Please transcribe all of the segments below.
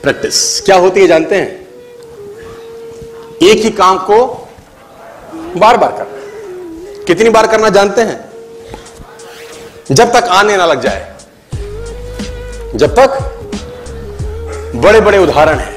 Practice क्या होती है जानते हैं? एक ही काम को बार बार करना। कितनी बार करना जानते हैं? जब तक आने ना लग जाए, जब तक। बड़े बड़े उदाहरण हैं।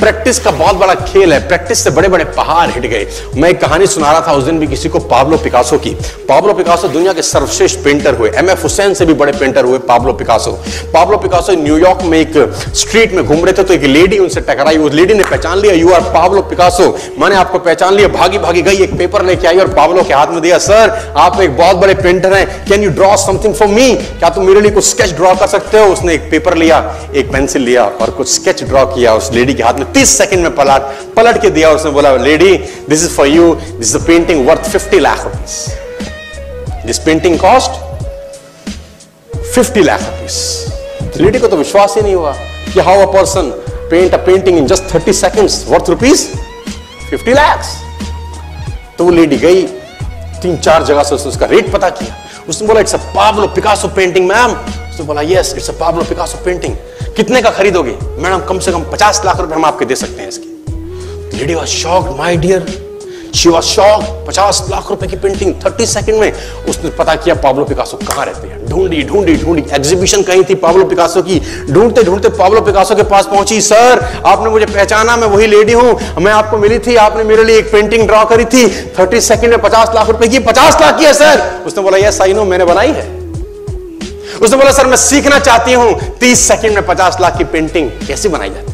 प्रैक्टिस का बहुत बड़ा खेल है। प्रैक्टिस से बड़े बड़े पहाड़ हिट गए। मैं एक कहानी सुना रहा था उस दिन भी किसी को, पाब्लो पिकासो की। पाब्लो पिकासो दुनिया के सर्वश्रेष्ठ पेंटर हुए। एमएफ हुसैन से भी बड़े पेंटर हुए Pablo Picasso. Pablo Picasso New York में एक स्ट्रीट में घूम रहे थे तो एक लेडी उनसे टकराई। उस लेडी ने पहचान लिया, यू आर पाब्लो पिकासो, मैंने आपको पहचान लिया। भागी भागी गई, एक पेपर लेके आई और पाब्लो के हाथ में दिया। सर आप एक बहुत बड़े पेंटर हैं, can you draw something for me? क्या तुम मेरे लिए कुछ स्केच ड्रॉ कर सकते हो? उसने एक पेपर लिया, एक पेंसिल लिया और कुछ स्केच ड्रॉ किया उस लेडी के हाथ में। 30 सेकंड में पलट के दिया। उसने बोला, lady this is for you, this is a painting worth 50 lakh rupees. This painting cost 50 lakh rupees. Lady को तो विश्वास ही नहीं हुआ कि how a person paint a painting in just 30 seconds worth rupees 50 lakh. तो वो लेडी गई 3-4 जगह से उसका रेट पता किया। उसने बोला, it's a Pablo Picasso painting ma'am. उसने बोला, yes it's a Pablo Picasso painting. कितने का खरीदोगे? मैडम कम से कम 50 लाख रुपए हम आपके दे सकते हैं इसकी। Lady was shocked, my dear, she was shocked. 50 lakh रुपए की पेंटिंग 30 सेकंड में। उसने पता किया पाब्लो पिकासो कहां रहते हैं। ढूंढी ढूंढी ढूंढी, एग्जीबिशन कहीं थी पाब्लो पिकासो की। ढूंढते ढूंढते पाब्लो पिकासो के पास पहुंची। सर आपने मुझे पहचाना, मैं वही लेडी हूं, मैं आपको मिली थी, आपने मेरे लिए एक पेंटिंग ड्रॉ करी थी 30 सेकंड में 50 लाख रुपए की। 50 लाख की है सर? उसने बोला, यस आई नो, मैंने बनाई है। उसने बोला, सर मैं सीखना चाहती हूं 30 सेकंड में 50 लाख की पेंटिंग कैसे बनाई जाती।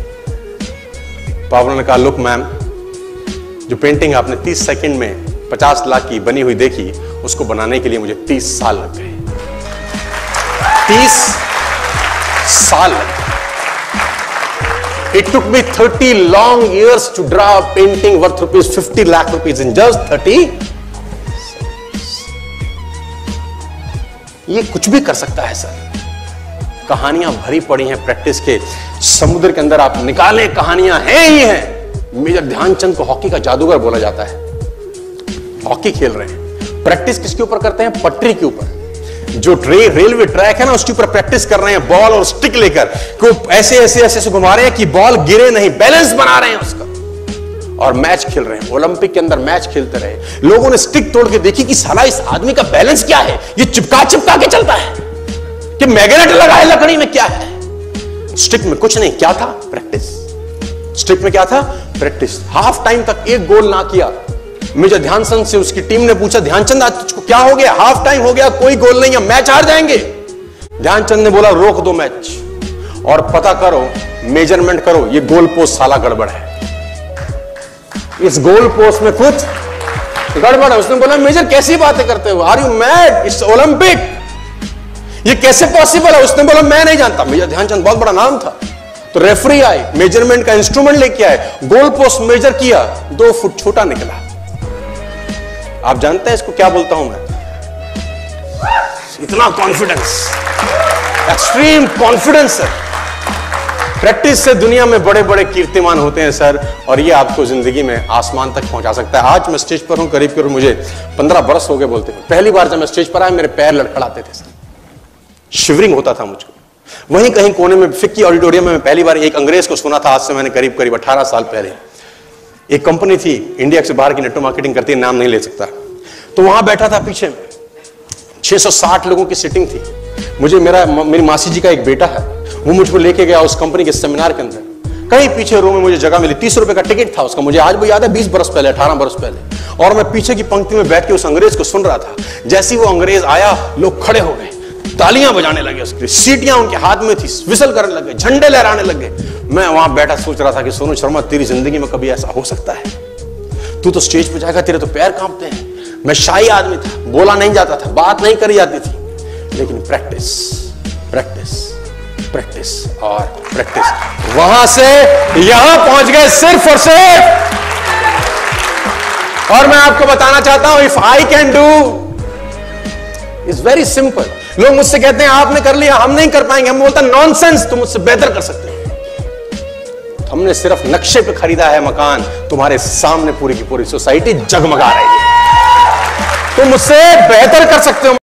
पाब्लो ने कहा, लुक मैम, जो पेंटिंग आपने 30 सेकंड में 50 लाख की बनी हुई देखी, उसको बनाने के लिए मुझे 30 साल लग गए। 30 साल लग गए। It took me 30 long years to draw a painting worth rupees 50 lakh rupees in just 30। ये कुछ भी कर सकता है सर। कहानियां भरी पड़ी हैं प्रैक्टिस के समुद्र के अंदर। आप निकालें, कहानियां हैं ही हैं। मेजर ध्यानचंद को हॉकी का जादूगर बोला जाता है। हॉकी खेल रहे हैं, प्रैक्टिस किसके ऊपर करते हैं? पटरी के ऊपर। जो रेलवे ट्रैक है ना, उसके ऊपर प्रैक्टिस कर रहे हैं। बॉल और स्टिक लेकर को ऐसे ऐसे ऐसे घुमा रहे हैं कि बॉल गिरे नहीं, बैलेंस बना रहे हैं उसका। और मैच खेल रहे हैं। ओलंपिक के अंदर मैच खेलते रहे। लोगों ने स्टिक तोड़ के देखी कि साला इस आदमी का बैलेंस क्या है, ये चिपका चिपका के चलता है कि मैग्नेट लगा है लकड़ी में, क्या है? स्टिक में कुछ नहीं, क्या था? प्रैक्टिस। स्टिक में क्या था? प्रैक्टिस। हाफ टाइम तक एक गोल ना किया। मेजर ध्यानचंद से उसकी टीम ने पूछा, ध्यानचंद आज तुझको क्या हो गया? हाफ टाइम हो गया, कोई गोल नहीं है, मैच हार जाएंगे। ध्यानचंद ने बोला, रोक दो मैच और पता करो, मेजरमेंट करो, ये गोल पोस्ट साला गड़बड़ है, इस गोल पोस्ट में कुछ गड़बड़ है। उसने बोला, मेजर कैसी बातें करते हो? Are you mad? It's Olympic, ये कैसे पॉसिबल है? उसने बोला, मैं नहीं जानता। मेजर ध्यानचंद बहुत बड़ा नाम था। तो रेफरी आए, मेजरमेंट का इंस्ट्रूमेंट लेके आए, गोल पोस्ट मेजर किया, 2 फुट छोटा निकला। आप जानते हैं इसको क्या बोलता हूं मैं? इतना कॉन्फिडेंस, एक्सट्रीम कॉन्फिडेंस है। प्रैक्टिस से दुनिया में बड़े बड़े कीर्तिमान होते हैं सर, और ये आपको जिंदगी में आसमान तक पहुंचा सकता है। आज मैं स्टेज पर हूं, करीब करीब मुझे 15 बरस हो गए बोलते हैं। पहली बार जब मैं स्टेज पर आया, मेरे पैर लड़खड़ाते थे सर, शिवरिंग होता था मुझको। वहीं कहीं कोने में फिक्की ऑडिटोरियम में मैं पहली बार एक अंग्रेज को सुना था। आज से मैंने करीब करीब 18 साल पहले। एक कंपनी थी इंडिया से बाहर की, नेटवर्क मार्केटिंग करती है, नाम नहीं ले सकता। तो वहां बैठा था पीछे में, 660 लोगों की सीटिंग थी। मुझे मेरी मासी जी का एक बेटा है, वो मुझको लेके गया उस कंपनी के सेमिनार के अंदर। कहीं पीछे रो में मुझे जगह मिली, 30 रुपए का टिकट था उसका, मुझे आज भी याद है, 20 बरस पहले, 18 बरस पहले। और मैं पीछे की पंक्ति में बैठ के उस अंग्रेज को सुन रहा था। जैसे ही वो अंग्रेज आया, लोग खड़े हो गए, तालियां बजाने लगे, उसकी सीटियां उनके हाथ में थी, विसल करने लगे, झंडे लहराने लगे। मैं वहां बैठा सोच रहा था कि सोनू शर्मा, तेरी जिंदगी में कभी ऐसा हो सकता है? तू तो स्टेज पे जाएगा, तेरे तो पैर कांपते हैं। मैं शाही आदमी था, बोला नहीं जाता था, बात नहीं करी जाती थी, लेकिन प्रैक्टिस प्रैक्टिस प्रैक्टिस और प्रैक्टिस, वहां से यहां पहुंच गए सिर्फ और सिर्फ। और मैं आपको बताना चाहता हूं, if I can do, it's very simple. लोग मुझसे कहते हैं आपने कर लिया, हम नहीं कर पाएंगे। हम बोलता नॉनसेंस, तुम मुझसे बेहतर कर सकते हैं। हमने सिर्फ नक्शे पे खरीदा है मकान, तुम्हारे सामने पूरी की पूरी सोसाइटी जगमगा रही है। तुम मुझसे बेहतर कर सकते हो।